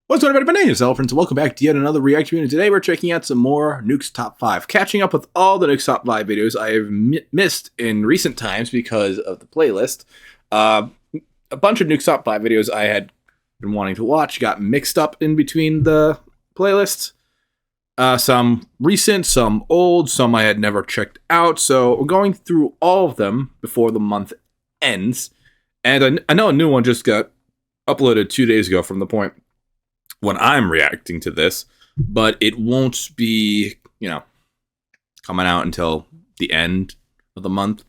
What's up, everybody? My name is ZealetPrince, and welcome back to yet another reaction video. Today, we're checking out some more Nuke's Top 5. Catching up with all the Nuke's Top 5 videos I have missed in recent times because of the playlist. A bunch of Nuke's Top 5 videos I had been wanting to watch got mixed up in between the playlists. Some recent, some old, some I had never checked out. So, we're going through all of them before the month ends. And I know a new one just got uploaded 2 days ago from the point when I'm reacting to this, but it won't be, coming out until the end of the month,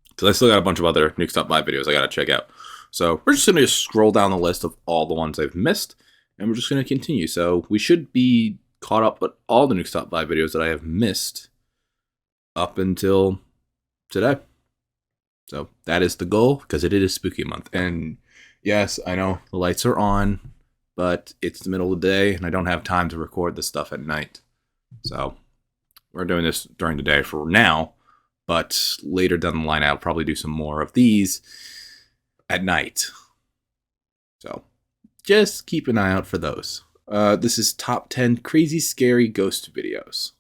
because I still got a bunch of other Nuke's Top 5 videos I gotta check out. So we're just gonna scroll down the list of all the ones I've missed, and we're just gonna continue. So we should be caught up with all the Nuke's Top 5 videos that I have missed up until today. So that is the goal, because it is spooky month. And yes, I know the lights are on, but it's the middle of the day, and I don't have time to record this stuff at night. So we're doing this during the day for now, but later down the line, I'll probably do some more of these at night. So just keep an eye out for those. This is top 10 crazy, scary ghost videos.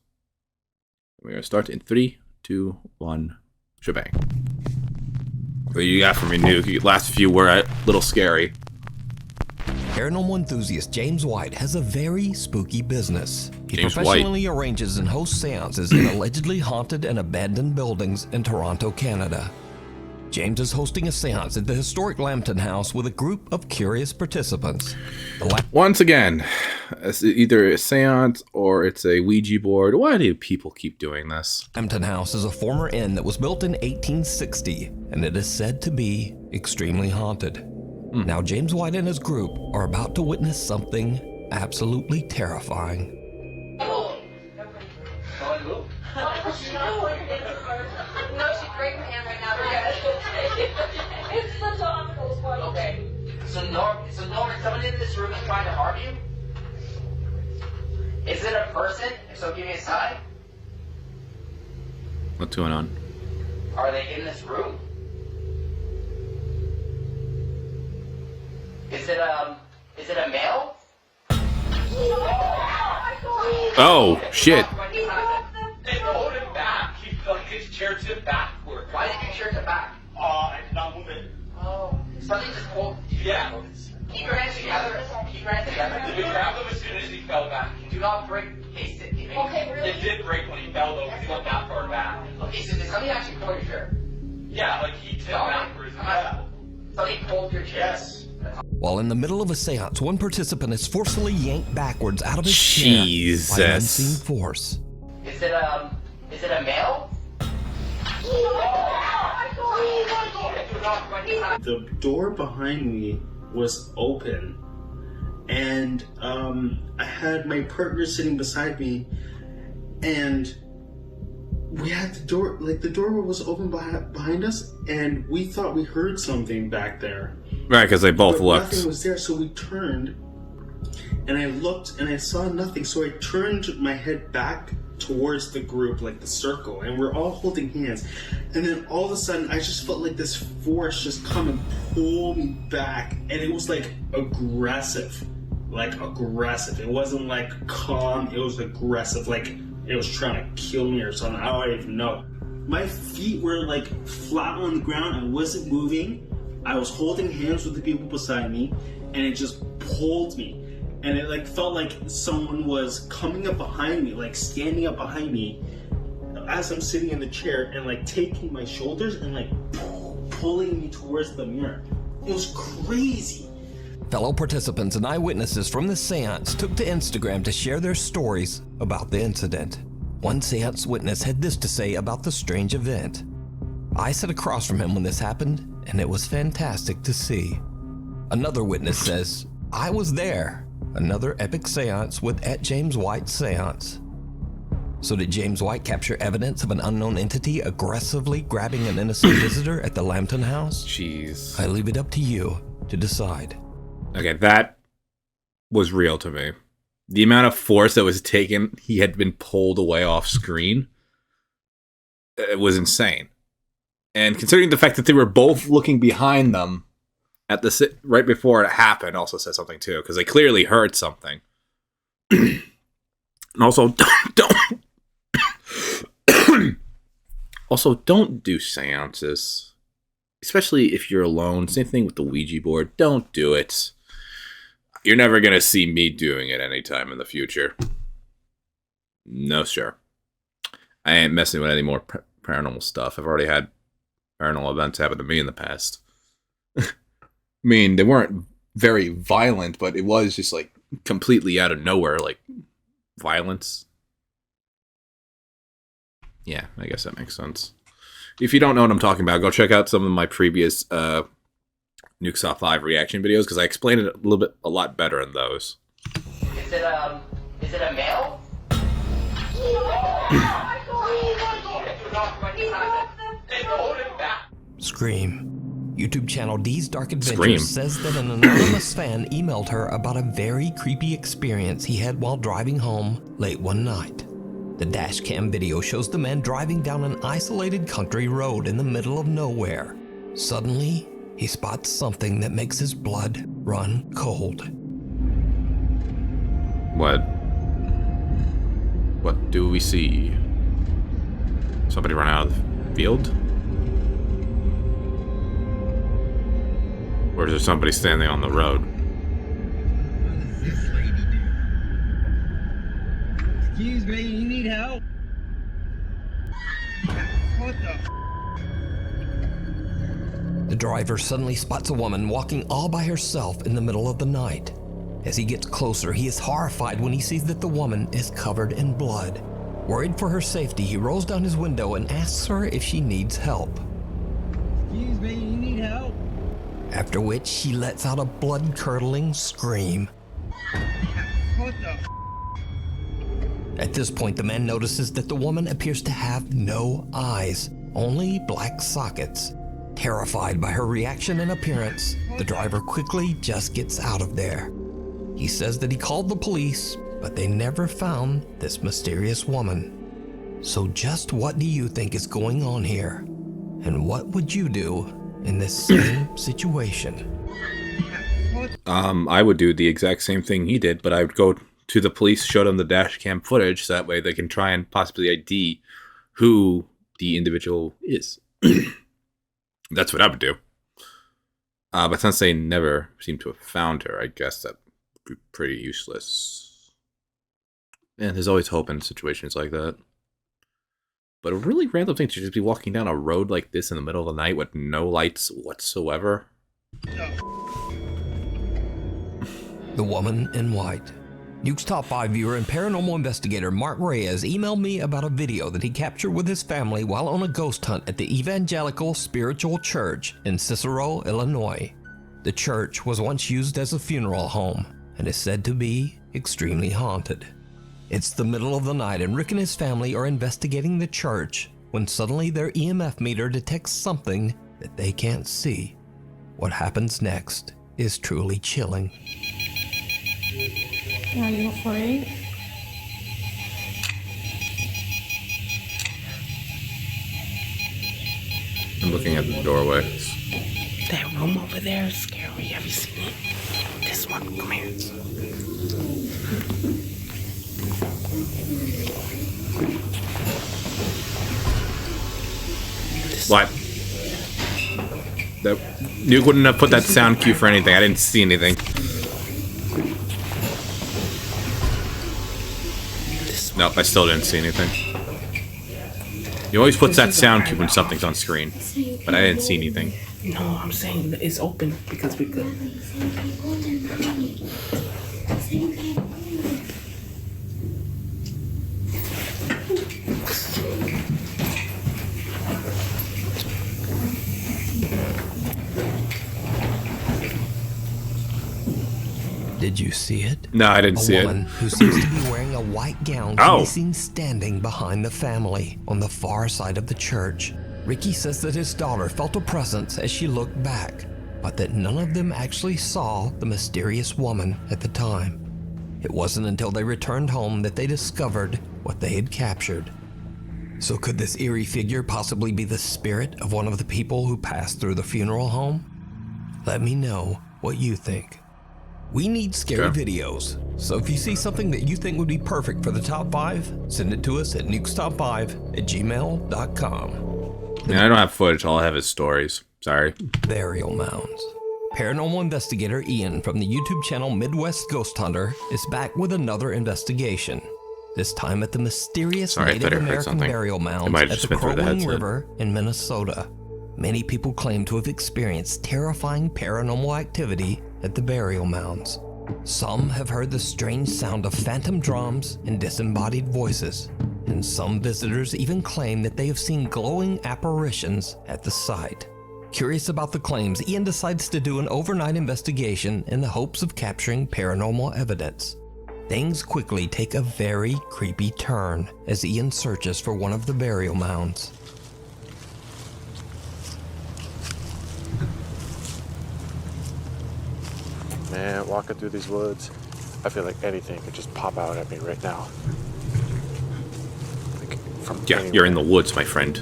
We're going to start in 3, 2, 1, shebang. What you got for me, Nuke? Last few were a little scary. Paranormal enthusiast James White has a very spooky business. He professionally arranges and hosts seances in allegedly haunted and abandoned buildings in Toronto, Canada. James is hosting a seance at the historic Lambton House with a group of curious participants. Once again, it's either a seance or it's a Ouija board. Why do people keep doing this? Lambton House is a former inn that was built in 1860, and it is said to be extremely haunted. Now, James White and his group are about to witness something absolutely terrifying. No, she's breaking my hand right now. It's the Donald's one. Okay. So Norman, someone in this room is trying to harm you? Is it a person? If so, give me a sign. What's going on? Are they in this room? Is it a male? Oh, shit. They hold him back. His chair tipped backward. Why did your chair tip back? I did not move it. Oh. Something just pulled. Yeah. Keep your hands together. Keep your hands together. We grabbed him as soon as he fell back. Do not break. Okay, really? It did break when he fell though, because he went that far back. Okay, so did somebody actually pull your chair? Yeah, like he tipped backwards. Yeah. Somebody pulled your chair? Yes. While in the middle of a seance, one participant is forcefully yanked backwards out of his chair by an unseen force. Is it a male? The door behind me was open, and I had my partner sitting beside me, and we had the door, the door was open behind us, and we thought we heard something back there. Right, because they both looked. Nothing was there, so we turned, and I looked, and I saw nothing, so I turned my head back towards the group, like the circle, and we're all holding hands, and then all of a sudden, I just felt like this force just come and pull me back, and it was like aggressive. It wasn't like calm, it was aggressive, like it was trying to kill me or something. I don't even know. My feet were like flat on the ground. I wasn't moving. I was holding hands with the people beside me, and it just pulled me. And it felt like someone was coming up behind me, standing up behind me as I'm sitting in the chair, and taking my shoulders and pulling me towards the mirror. It was crazy. Fellow participants and eyewitnesses from the seance took to Instagram to share their stories about the incident. One seance witness had this to say about the strange event. I sat across from him when this happened, and it was fantastic to see. Another witness says, I was there. Another epic seance with @James White Seance. So did James White capture evidence of an unknown entity aggressively grabbing an innocent visitor at the Lambton House? Jeez. I leave it up to you to decide. Okay, that was real to me. The amount of force that was taken, he had been pulled away off screen. It was insane. And considering the fact that they were both looking behind them, at the right before it happened also says something too, because they clearly heard something. And also, don't do seances, especially if you're alone. Same thing with the Ouija board. Don't do it. You're never gonna see me doing it anytime in the future. No, sure. I ain't messing with any more paranormal stuff. I've already had paranormal events happen to me in the past. I mean, they weren't very violent, but it was just like completely out of nowhere, like violence. Yeah, I guess that makes sense. If you don't know what I'm talking about, go check out some of my previous Nuke's Top 5 reaction videos, because I explained it a lot better in those. Is it a male? Scream. YouTube channel D's Dark Adventures Scream. says that an anonymous fan emailed her about a very creepy experience he had while driving home late one night. The dash cam video shows the man driving down an isolated country road in the middle of nowhere. Suddenly, he spots something that makes his blood run cold. What do we see? Somebody run out of the field? Or is there somebody standing on the road? What does this lady do? Excuse me, you need help? What the? The driver suddenly spots a woman walking all by herself in the middle of the night. As he gets closer, he is horrified when he sees that the woman is covered in blood. Worried for her safety, he rolls down his window and asks her if she needs help. Excuse me, you need help? After which, she lets out a blood-curdling scream. What the? At this point, the man notices that the woman appears to have no eyes, only black sockets. Terrified by her reaction and appearance, the driver quickly just gets out of there. He says that he called the police, but they never found this mysterious woman. So just what do you think is going on here? And what would you do in this same situation? I would do the exact same thing he did, but I would go to the police, show them the dash cam footage, so that way they can try and possibly ID who the individual is. That's what I would do. But since they never seem to have found her, I guess that would be pretty useless. And there's always hope in situations like that. But a really random thing to just be walking down a road like this in the middle of the night with no lights whatsoever. The Woman in White. Nuke's Top 5 viewer and paranormal investigator Mark Reyes emailed me about a video that he captured with his family while on a ghost hunt at the Evangelical Spiritual Church in Cicero, Illinois. The church was once used as a funeral home and is said to be extremely haunted. It's the middle of the night and Rick and his family are investigating the church when suddenly their EMF meter detects something that they can't see. What happens next is truly chilling. Are you afraid? I'm looking at the doorway. That room over there is scary. Have you seen it? This one. Come here. What? Nuke wouldn't have put that sound cue for anything. I didn't see anything. Nope, I still didn't see anything. He always puts that sound cue when something's on screen, but I didn't see anything. No, I'm saying that it's open because we could. Did you see it? No, I didn't see A it. woman who seems to be wearing a white gown can be seen standing behind the family on the far side of the church. Ricky says that his daughter felt a presence as she looked back, but that none of them actually saw the mysterious woman at the time. It wasn't until they returned home that they discovered what they had captured. So could this eerie figure possibly be the spirit of one of the people who passed through the funeral home? Let me know what you think. We need scary Okay. videos, so if you see something that you think would be perfect for the top 5, send it to us at nukestop5@gmail.com. Yeah, I don't have footage. All I have is stories. Sorry. Burial mounds. Paranormal investigator Ian from the YouTube channel Midwest Ghost Hunter is back with another investigation. This time at the mysterious Sorry, I Native thought I heard American something. burial It mounds might have at just the been through the Crowing headset. River in Minnesota. Many people claim to have experienced terrifying paranormal activity at the burial mounds. Some have heard the strange sound of phantom drums and disembodied voices, and some visitors even claim that they have seen glowing apparitions at the site. Curious about the claims, Ian decides to do an overnight investigation in the hopes of capturing paranormal evidence. Things quickly take a very creepy turn as Ian searches for one of the burial mounds. Man, walking through these woods, I feel like anything could just pop out at me right now. Like from Yeah, anywhere. you're in the woods, my friend.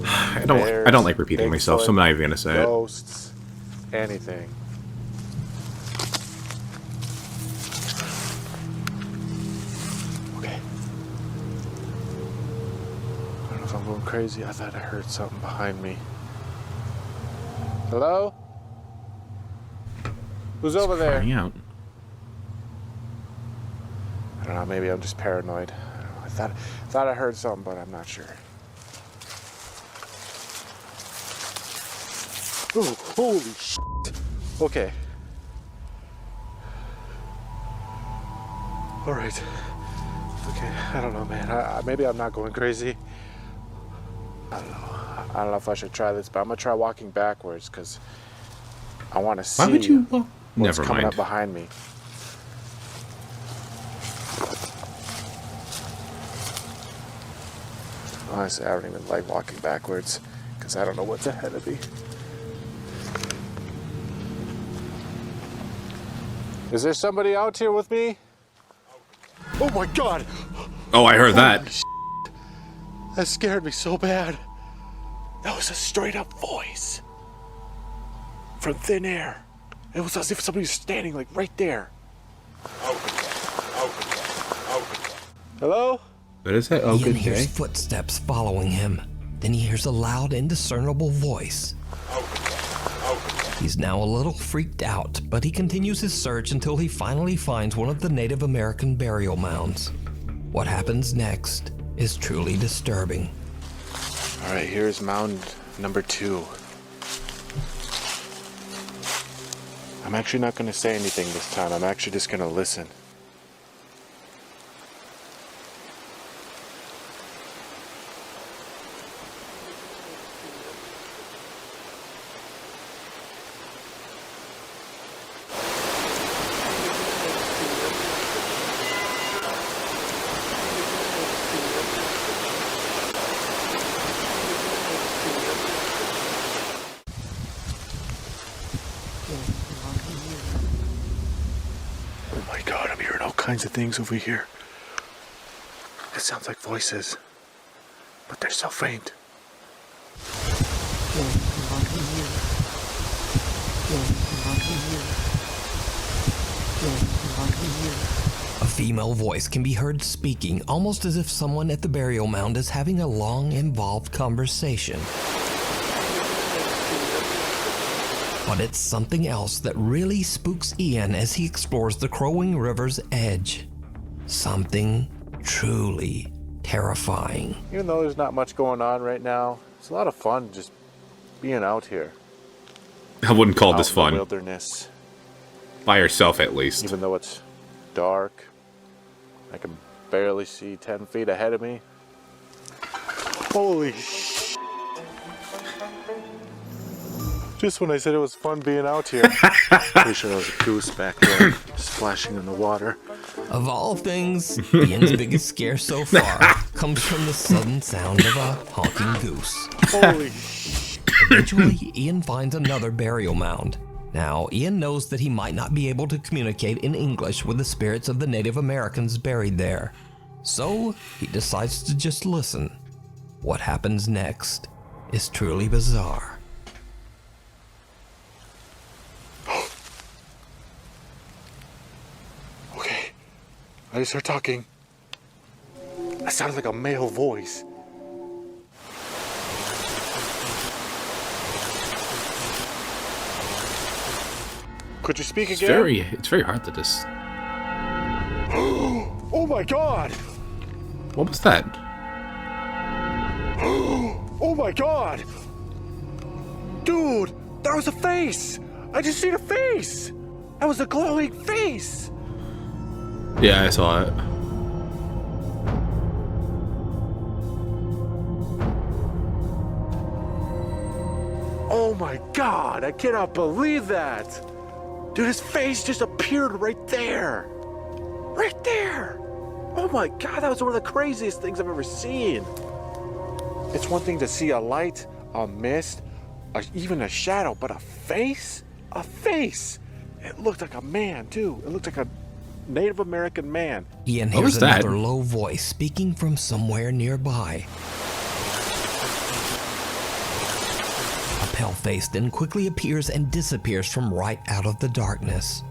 I don't like repeating myself, so I'm not even gonna say it. Ghosts, anything. Okay. I don't know if I'm going crazy. I thought I heard something behind me. Hello? Who's over there? Crying out. I don't know, maybe I'm just paranoid. I don't know. I thought I heard something, but I'm not sure. Ooh, holy shit. Okay. All right. Okay, I don't know, man. Maybe I'm not going crazy. I don't know. I don't know if I should try this, but I'm gonna try walking backwards because I want to see Why would you? Well, what's never coming mind. up behind me. Honestly, I don't even like walking backwards because I don't know what's ahead of me. Is there somebody out here with me? Oh my God! Oh, I heard that. That scared me so bad. That was a straight up voice from thin air. It was as if somebody was standing like right there. Hello? What is that? Oh, Ian good hears day. footsteps following him. Then he hears a loud, indiscernible voice. He's now a little freaked out, but he continues his search until he finally finds one of the Native American burial mounds. What happens next is truly disturbing. All right, here's mound number 2. I'm actually not going to say anything this time. I'm actually just going to listen. Oh my God, I'm hearing all kinds of things over here. It sounds like voices, but they're so faint. A female voice can be heard speaking almost as if someone at the burial mound is having a long, involved conversation. But it's something else that really spooks Ian as he explores the Crowing River's edge. Something truly terrifying. Even though there's not much going on right now, it's a lot of fun just being out here. I wouldn't call Out this in the fun. wilderness. By yourself, at least. Even though it's dark, I can barely see 10 feet ahead of me. Holy sh! Just when I said it was fun being out here. Pretty sure there was a goose back there splashing in the water. Of all things, Ian's biggest scare so far comes from the sudden sound of a honking goose. Holy sh! Eventually, Ian finds another burial mound. Now, Ian knows that he might not be able to communicate in English with the spirits of the Native Americans buried there. So, he decides to just listen. What happens next is truly bizarre. they start talking. It sounded like a male voice. Could you speak again? It's very hard to just. Oh my god! What was that? Oh my god! Dude, that was a face! I just seen a face! That was a glowing face! Yeah, I saw it. Oh my god, I cannot believe that! Dude, his face just appeared right there! Right there! Oh my god, that was one of the craziest things I've ever seen! It's one thing to see a light, a mist, even a shadow, but a face? A face! It looked like a man, too. It looked like a Native American man. Ian What was hears that? another low voice speaking from somewhere nearby. A pale face then quickly appears and disappears from right out of the darkness.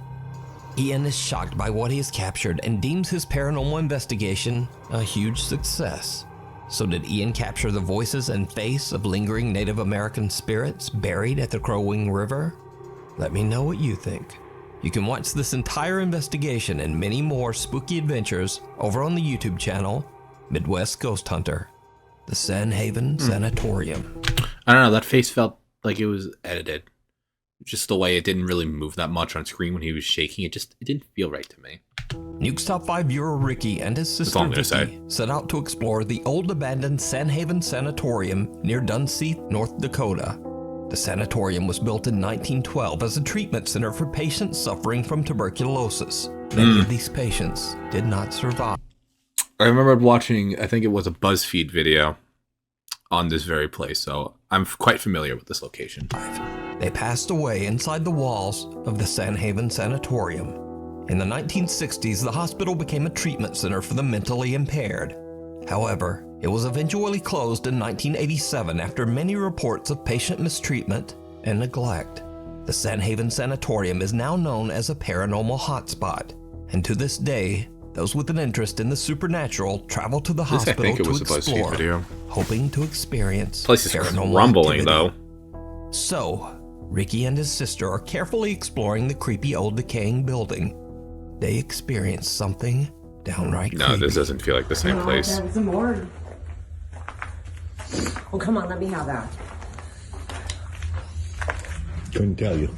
Ian is shocked by what he has captured and deems his paranormal investigation a huge success. So did Ian capture the voices and face of lingering Native American spirits buried at the Crow Wing River? Let me know what you think. You can watch this entire investigation and many more spooky adventures over on the YouTube channel, Midwest Ghost Hunter, the Sanhaven Sanatorium. I don't know. That face felt like it was edited. Just the way it didn't really move that much on screen when he was shaking. It didn't feel right to me. Nuke's Top 5 viewer Ricky and his sister all I'm gonna Vicky set out to explore the old abandoned Sanhaven Sanatorium near Dunseith, North Dakota. The sanatorium was built in 1912 as a treatment center for patients suffering from tuberculosis. Many of these patients did not survive. I remember watching, I think it was a BuzzFeed video on this very place, so I'm quite familiar with this location. They passed away inside the walls of the Sanhaven Sanatorium. In the 1960s, the hospital became a treatment center for the mentally impaired. However, it was eventually closed in 1987 after many reports of patient mistreatment and neglect. The Sanhaven Sanatorium is now known as a paranormal hotspot, and to this day, those with an interest in the supernatural travel to the At least I hospital think it to was a BuzzFeed explore, video. hoping to experience This place is paranormal rumbling, activity. though. So, Ricky and his sister are carefully exploring the creepy old decaying building. They experience something downright No, creepy. this doesn't feel like the same place. That was a morgue. Oh, come on, let me have that. Couldn't tell you.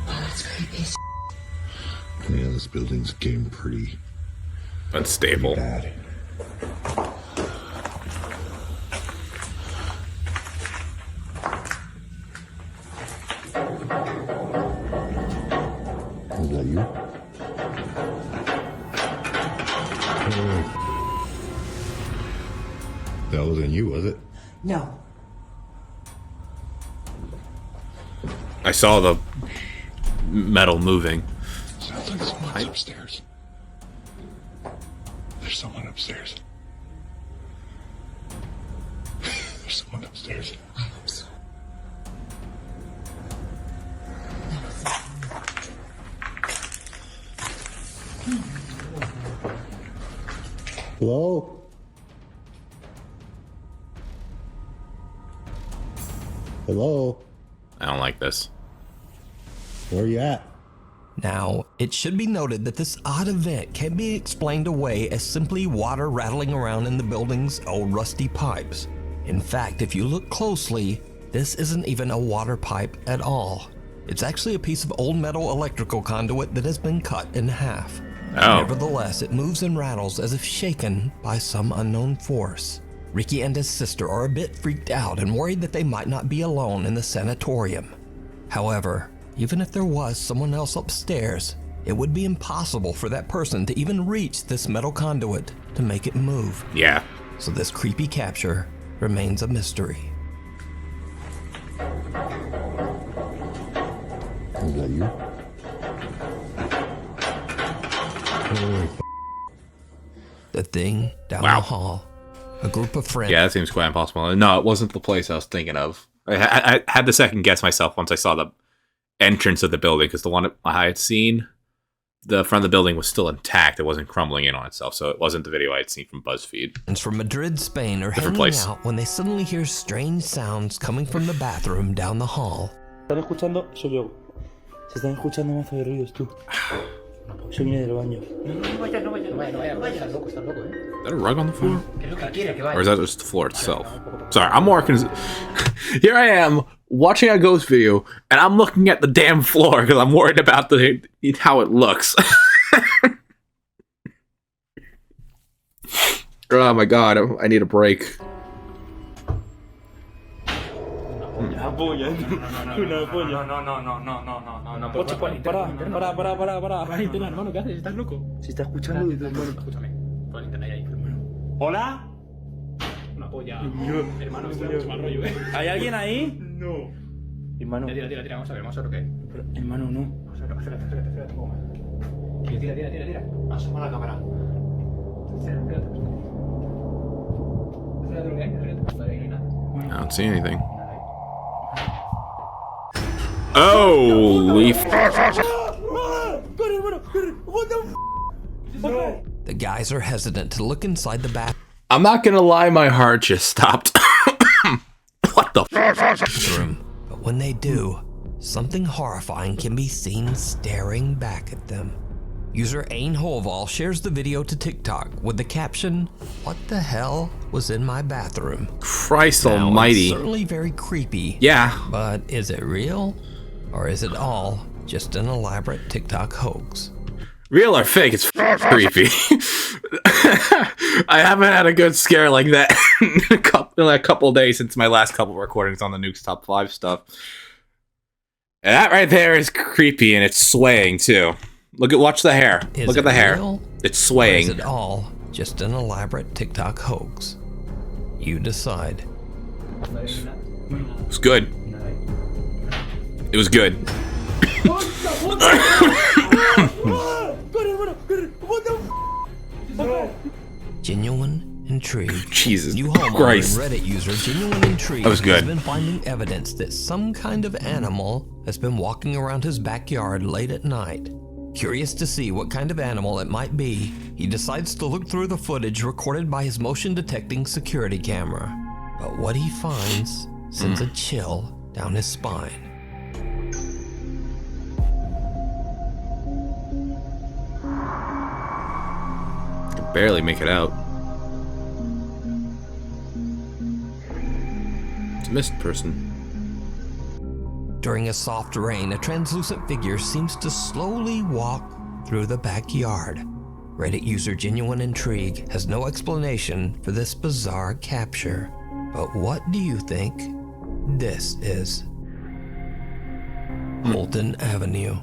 Oh, that's creepy as Yeah, this building's getting pretty Unstable. bad. Is that you? That wasn't you, was it? No. I saw the metal moving. Sounds like someone's upstairs. There's someone upstairs. There's someone upstairs. I hope so. Hello? Hello? I don't like this. Where you at? Now, it should be noted that this odd event can be explained away as simply water rattling around in the building's old rusty pipes. In fact, if you look closely, this isn't even a water pipe at all. It's actually a piece of old metal electrical conduit that has been cut in half. Oh. Nevertheless, it moves and rattles as if shaken by some unknown force. Ricky and his sister are a bit freaked out and worried that they might not be alone in the sanatorium. However, even if there was someone else upstairs, it would be impossible for that person to even reach this metal conduit to make it move. Yeah. So this creepy capture remains a mystery. Is that you? The thing down Wow. the hall. A group of friends. Yeah, that seems quite impossible. No, it wasn't the place I was thinking of. I had to second guess myself once I saw the entrance of the building, because the one I had seen, the front of the building was still intact. It wasn't crumbling in on itself, so it wasn't the video I had seen from BuzzFeed. And from Madrid, Spain are Different hanging place. out when they suddenly hear strange sounds coming from the bathroom down the hall. ¿Están escuchando? Soy yo. Se están escuchando mazo de ruidos, tú. Yo vine del baño. No vayas, estás loco, ¿eh? Is that a rug on the floor? ¿Qué es lo que quiere que vaya? Or is that just the floor itself? Sorry, I'm more here I am watching a ghost video, and I'm looking at the damn floor because I'm worried about how it looks. Oh my god, I need a break. Una polla. Una polla. No. Para. Valentina, hermano, ¿qué haces? ¿Estás loco? Se está escuchando, hermano. Escúchame. Pon internet ahí, hermano. ¿Hola? Una polla. Hermano, esto es mucho mal rollo, ¿eh? ¿Hay alguien ahí? No. Hermano. Tira. Vamos a ver lo que es. Pero, hermano, no. Vamos a ver, espérate un poco más. Tira. Asoma la cámara. Espérate lo que hay, Todavía no hay nada. I don't see anything. Holy The guys are hesitant to look inside the bathroom. I'm not gonna lie, my heart just stopped. What the But when they do, something horrifying can be seen staring back at them. User Ain Holval shares the video to TikTok with the caption, "What the hell was in my bathroom?" Christ Now, almighty. It's certainly very creepy. Yeah. But is it real? Or is it all just an elaborate TikTok hoax? Real or fake, it's creepy. I haven't had a good scare like that in a couple of days since my last couple of recordings on the Nukes Top 5 stuff. And that right there is creepy, and it's swaying too. Watch the hair. Look at the hair. It's swaying. Or is it all just an elaborate TikTok hoax? You decide. It's good. It was good. Genuine Intrigue. Jesus New homeowner Christ. and Reddit user Genuine Intrigue That was good. has been finding evidence that some kind of animal has been walking around his backyard late at night. Curious to see what kind of animal it might be, he decides to look through the footage recorded by his motion detecting security camera. But what he finds sends a chill down his spine. I can barely make it out. It's a mist person. During a soft rain, a translucent figure seems to slowly walk through the backyard. Reddit user Genuine Intrigue has no explanation for this bizarre capture. But what do you think this is? Holton Avenue.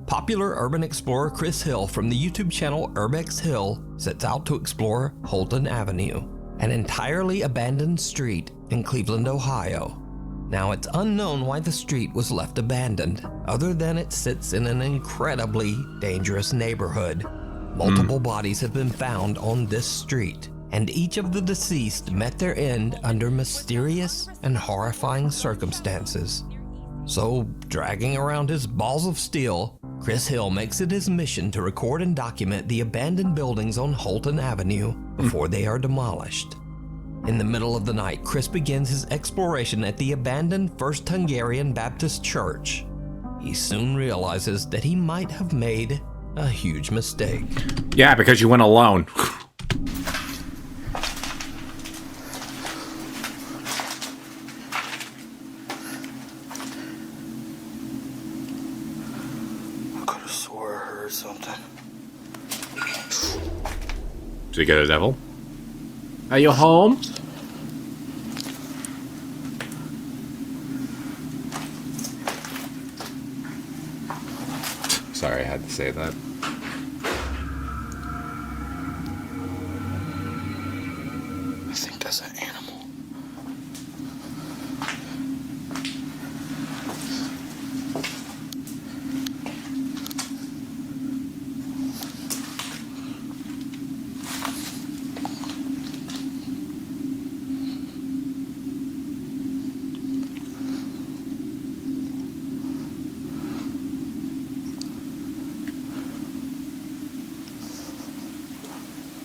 Popular urban explorer Chris Hill from the YouTube channel Urbex Hill sets out to explore Holton Avenue, an entirely abandoned street in Cleveland, Ohio. Now, it's unknown why the street was left abandoned, other than it sits in an incredibly dangerous neighborhood. Multiple bodies have been found on this street, and each of the deceased met their end under mysterious and horrifying circumstances. So, dragging around his balls of steel, Chris Hill makes it his mission to record and document the abandoned buildings on Holton Avenue before they are demolished. In the middle of the night, Chris begins his exploration at the abandoned First Hungarian Baptist Church. He soon realizes that he might have made a huge mistake. Yeah, because you went alone. I could have swore I heard something. Did you get a devil? Are you home? Sorry, I had to say that. I think that's an animal.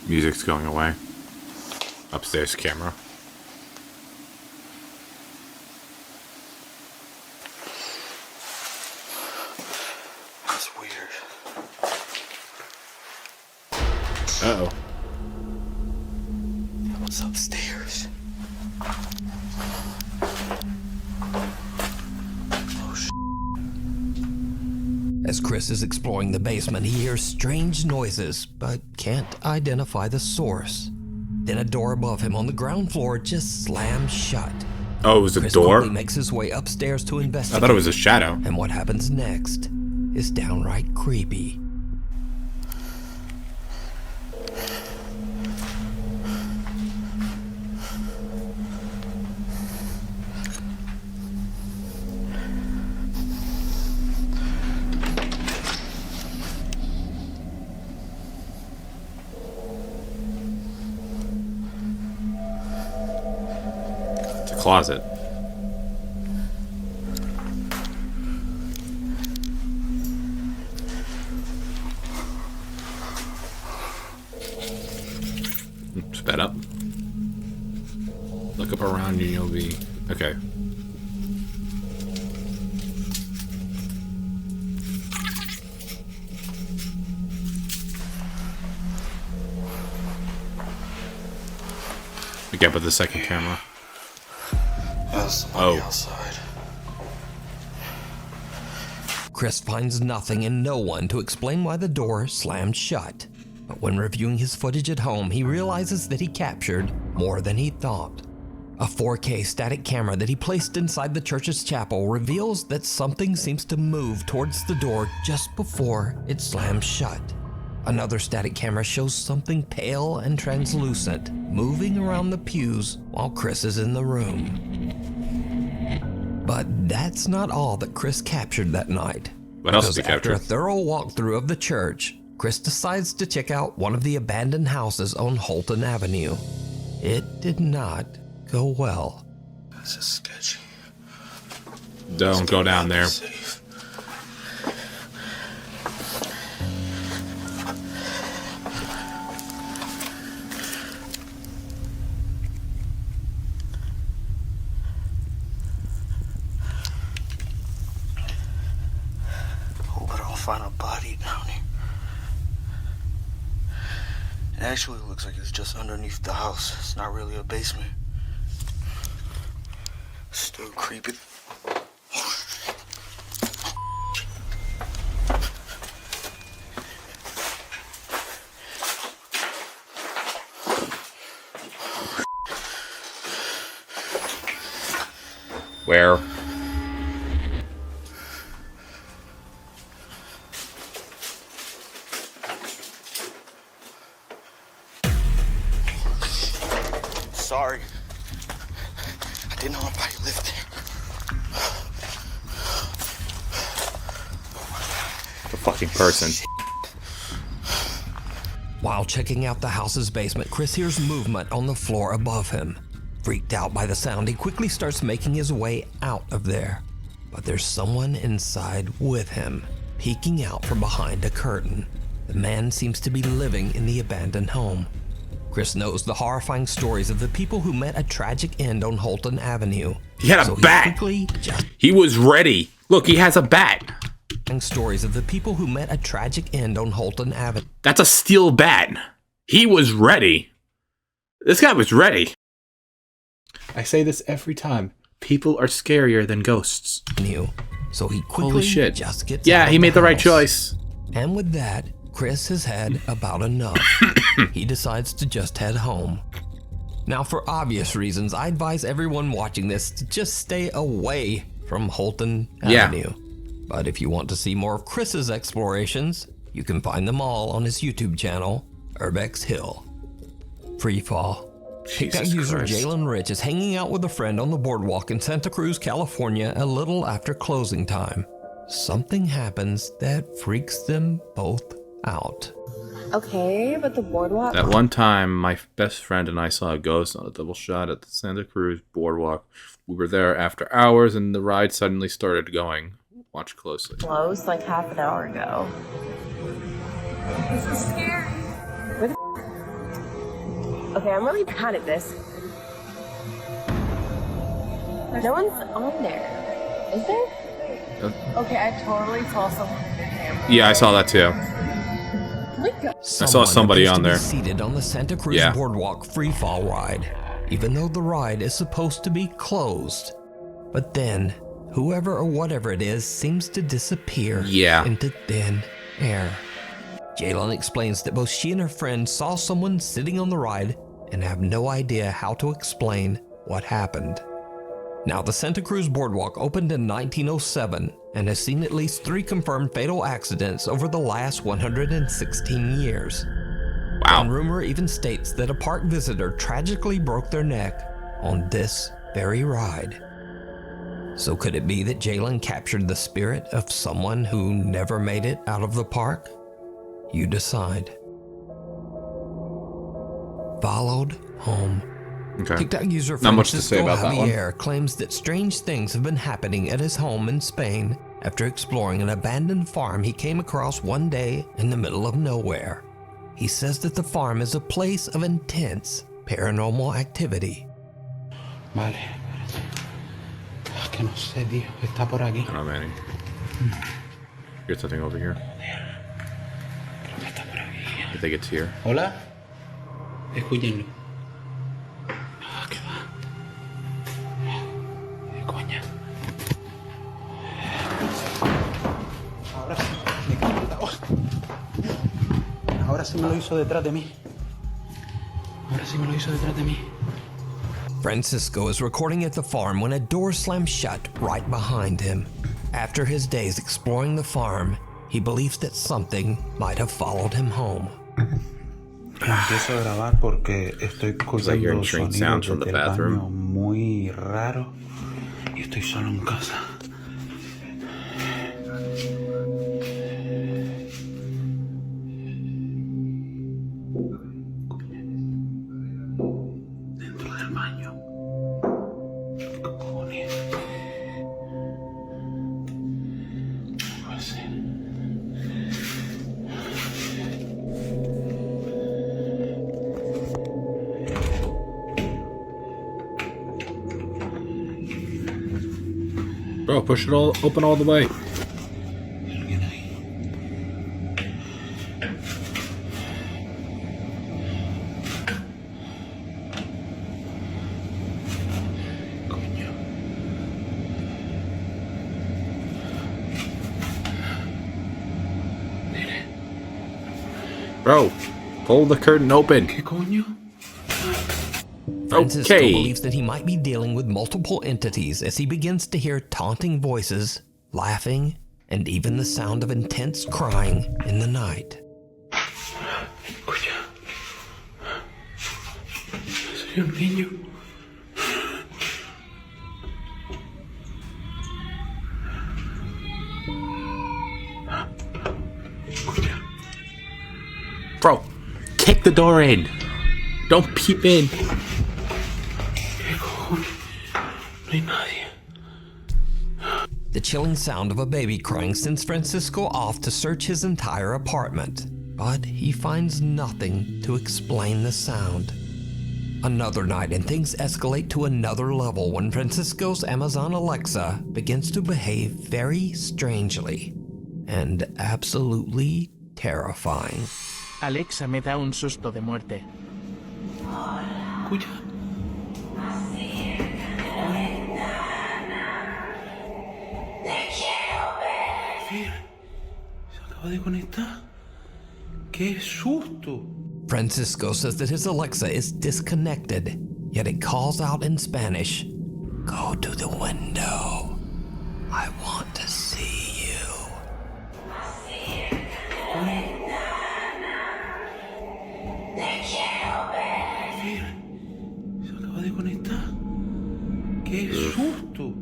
Music's going away. Upstairs camera. That's weird. Uh-oh. What's upstairs? As Chris is exploring the basement, he hears strange noises, but can't identify the source. Then a door above him on the ground floor just slams shut. Oh, it was a Chris door? quickly makes his way upstairs to investigate. I thought it was a shadow. And what happens next is downright creepy. Closet. Sped up. Look up around you, you'll be okay. Again, with the second camera. Outside. Chris finds nothing and no one to explain why the door slammed shut. But when reviewing his footage at home, he realizes that he captured more than he thought. A 4K static camera that he placed inside the church's chapel reveals that something seems to move towards the door just before it slams shut. Another static camera shows something pale and translucent moving around the pews while Chris is in the room. But that's not all that Chris captured that night. What else did he After capture? a thorough walkthrough of the church, Chris decides to check out one of the abandoned houses on Holton Avenue. It did not go well. This is sketchy. Don't go down there. Find a body down here. It actually looks like it's just underneath the house. It's not really a basement. Still creepy. Where? Sorry. I didn't know nobody lived there. The fucking person. While checking out the house's basement, Chris hears movement on the floor above him. Freaked out by the sound, he quickly starts making his way out of there. But there's someone inside with him, peeking out from behind a curtain. The man seems to be living in the abandoned home. Chris knows the horrifying stories of the people who met a tragic end on Holton Avenue. He had a bat. He was ready. Look, he has a bat. Stories of the people who met a tragic end on Holton Avenue. That's a steel bat. He was ready. This guy was ready. I say this every time. People are scarier than ghosts. So he quickly Holy shit. just gets Yeah, out he of made the right house. choice. And with that, Chris has had about enough. He decides to just head home. Now, for obvious reasons, I advise everyone watching this to just stay away from Holton Avenue. But if you want to see more of Chris's explorations, you can find them all on his YouTube channel, Urbex Hill. Freefall. TikTok user Christ. Jalen Rich is hanging out with a friend on the boardwalk in Santa Cruz, California, a little after closing time. Something happens that freaks them both out. Okay, but the boardwalk... That one time, my best friend and I saw a ghost on a double shot at the Santa Cruz boardwalk. We were there after hours, and the ride suddenly started going. Watch closely. Closed like half an hour ago. This is scary. Where the Okay, I'm really bad at this. No one's on there. Is there? Okay, I totally saw someone in the camera. Yeah, I saw that too. I saw somebody on there. Seated on the Santa Cruz Boardwalk freefall ride, even though the ride is supposed to be closed. But then, whoever or whatever it is seems to disappear into thin air. Jalen explains that both she and her friend saw someone sitting on the ride and have no idea how to explain what happened. Now, the Santa Cruz Boardwalk opened in 1907 and has seen at least 3 confirmed fatal accidents over the last 116 years. Wow. One rumor even states that a park visitor tragically broke their neck on this very ride. So could it be that Jalen captured the spirit of someone who never made it out of the park? You decide. Followed home. Okay. TikTok user Not much to say Francisco about that one. Javier claims that strange things have been happening at his home in Spain after exploring an abandoned farm he came across one day in the middle of nowhere. He says that the farm is a place of intense paranormal activity. Vale. Que no sé, tío. Está por aquí. Oh, Manny. Here's something over here. I think it's here. Hola. Escúchenlo. ¿Qué va? Coña. Ahora sí. Me cago en la hostia. Ahora sí me lo hizo detrás de mí. Ahora sí me lo hizo detrás de mí. Francisco is recording at the farm when a door slams shut right behind him. After his days exploring the farm, he believes that something might have followed him home. Empiezo a grabar porque estoy escuchando sonidos del baño muy raro y estoy solo en casa. Dentro del baño. ¿Qué cojones? ¿Qué va a ser? Bro, push it all open all the way. Bro, pull the curtain open. ¿Qué coño? Francisco believes that he might be dealing with multiple entities as he begins to hear taunting voices, laughing, and even the sound of intense crying in the night. Soy un niño. Bro, kick the door in. Don't peep in. The chilling sound of a baby crying sends Francisco off to search his entire apartment, but he finds nothing to explain the sound. Another night and things escalate to another level when Francisco's Amazon Alexa begins to behave very strangely and absolutely terrifying. Alexa me da un susto de muerte. Escucha. Se acaba de conectar. ¡Qué susto! Francisco says that his Alexa is disconnected, yet it calls out in Spanish, "Go to the window. I want to see you." Se acaba de conectar. ¡Qué susto!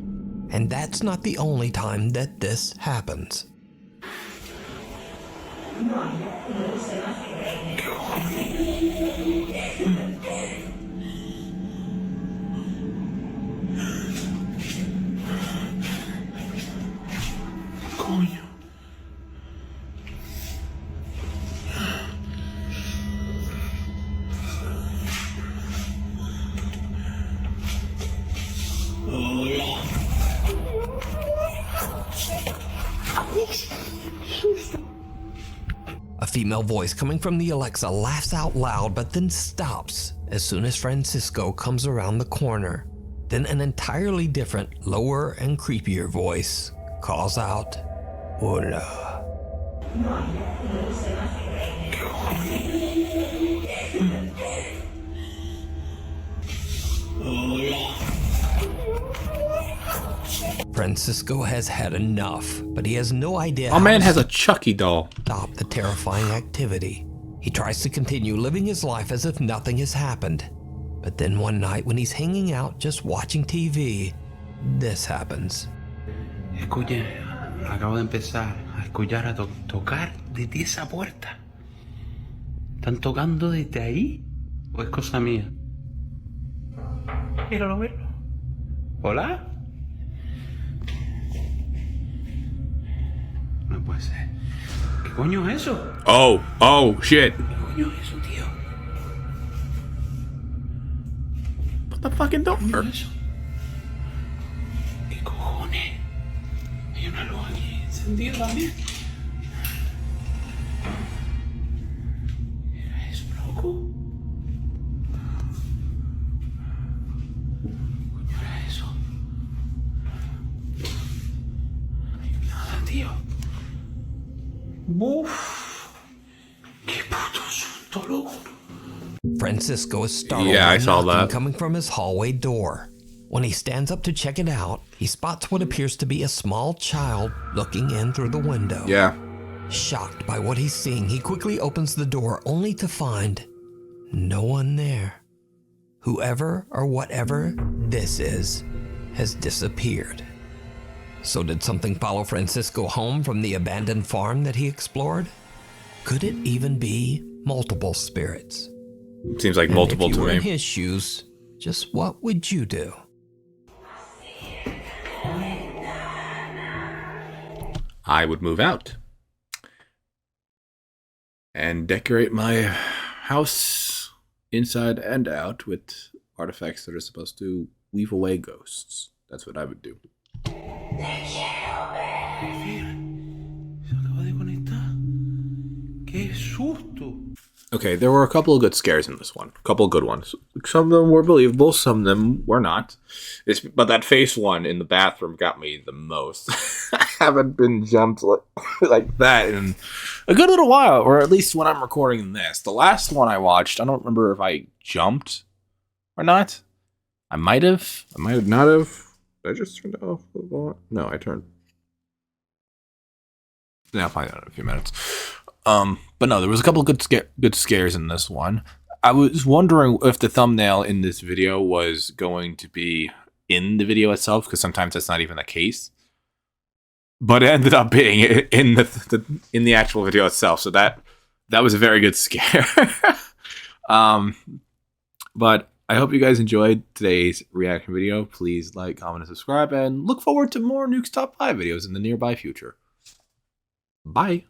And that's not the only time that this happens. Coño. female voice coming from the Alexa laughs out loud but then stops as soon as Francisco comes around the corner. Then an entirely different, lower and creepier voice calls out, "Hola." Francisco has had enough, but he has no idea My man has a Chucky doll. Stop the terrifying activity. He tries to continue living his life as if nothing has happened. But then one night when he's hanging out just watching TV, this happens. Escuche, acabo de empezar a escuchar a tocar desde esa puerta. ¿Están tocando desde ahí? ¿O es cosa mía? Míralo, míralo. ¿Hola? No puede ser. ¿Qué coño es eso? Oh, shit. ¿Qué coño es eso, tío? What the fucking door? ¿Qué coño es eso? ¿Qué cojones? Hay una luz aquí encendida también. ¿Qué era eso, loco? ¿Qué coño era eso? No hay nada, tío. Uf. ¡Qué puto susto, loco! Francisco is startled Yeah, by I saw knocking that. coming from his hallway door. When he stands up to check it out, he spots what appears to be a small child looking in through the window. Yeah. Shocked by what he's seeing, he quickly opens the door only to find no one there. Whoever or whatever this is has disappeared. So did something follow Francisco home from the abandoned farm that he explored? Could it even be multiple spirits? Seems like And multiple if you to were me. in his shoes, just what would you do? I would move out and decorate my house inside and out with artifacts that are supposed to weave away ghosts. That's what I would do. Se acaba de conectar. ¡Qué susto! Okay, there were a couple of good scares in this one. A couple of good ones. Some of them were believable, some of them were not. But that face one in the bathroom got me the most. I haven't been jumped like that in a good little while, or at least when I'm recording this. The last one I watched, I don't remember if I jumped or not. I might have. I might have not have. Did I just turn it off? No, I turned. Yeah, I'll find out in a few minutes. But no, there was a couple of good scares in this one. I was wondering if the thumbnail in this video was going to be in the video itself, because sometimes that's not even the case. But it ended up being in the actual video itself, so that was a very good scare. But I hope you guys enjoyed today's reaction video. Please like, comment, and subscribe, and look forward to more Nuke's Top 5 videos in the nearby future. Bye.